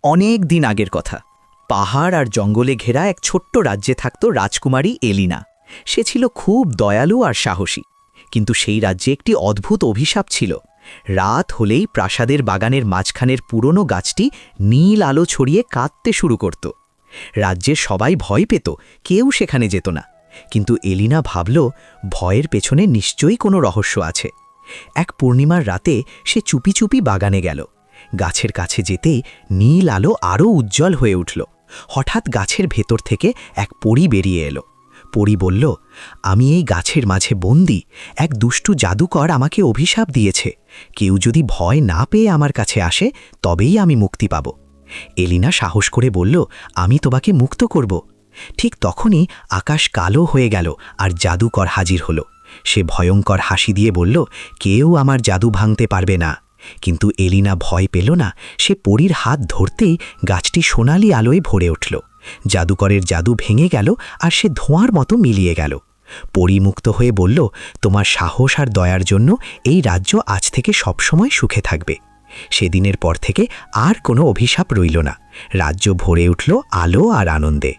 অনেক দিন আগের কথা। পাহাড় আর জঙ্গলে ঘেরা এক ছোট্ট রাজ্যে থাকত রাজকুমারী এলিনা। সে ছিল খুব দয়ালু আর সাহসী। কিন্তু সেই রাজ্যে একটি অদ্ভুত অভিশাপ ছিল। রাত হলেই প্রাসাদের বাগানের মাঝখানের পুরনো গাছটি নীল আলো ছড়িয়ে কাঁদতে শুরু করত। রাজ্যের সবাই ভয় পেত, কেউ সেখানে যেত না। কিন্তু এলিনা ভাবল, ভয়ের পেছনে নিশ্চয়ই কোনো রহস্য আছে। এক পূর্ণিমার রাতে সে চুপি চুপি বাগানে গেল। গাছের কাছে যেতেই নীল আলো আরও উজ্জ্বল হয়ে উঠল। হঠাৎ গাছের ভেতর থেকে এক পরী বেরিয়ে এলো। পরী বলল, আমি এই গাছের মাঝে বন্দী। এক দুষ্টু জাদুকর আমাকে অভিশাপ দিয়েছে। কেউ যদি ভয় না পেয়ে আমার কাছে আসে, তবেই আমি মুক্তি পাব। এলিনা সাহস করে বলল, আমি তোমাকে মুক্ত করব। ঠিক তখনই আকাশ কালো হয়ে গেল আর জাদুকর হাজির হলো। সে ভয়ঙ্কর হাসি দিয়ে বলল, কেউ আমার জাদু ভাঙতে পারবে না। কিন্তু এলিনা ভয় পেল না। সে পরীর হাত ধরতেই গাছটি সোনালি আলোয় ভরে উঠল। জাদুকরের জাদু ভেঙে গেল আর সে ধোঁয়ার মতো মিলিয়ে গেল। পরী মুক্ত হয়ে বলল, তোমার সাহস আর দয়ার জন্য এই রাজ্য আজ থেকে সবসময় সুখে থাকবে। সেদিনের পর থেকে আর কোনো অভিশাপ রইল না। রাজ্য ভরে উঠল আলো আর আনন্দে।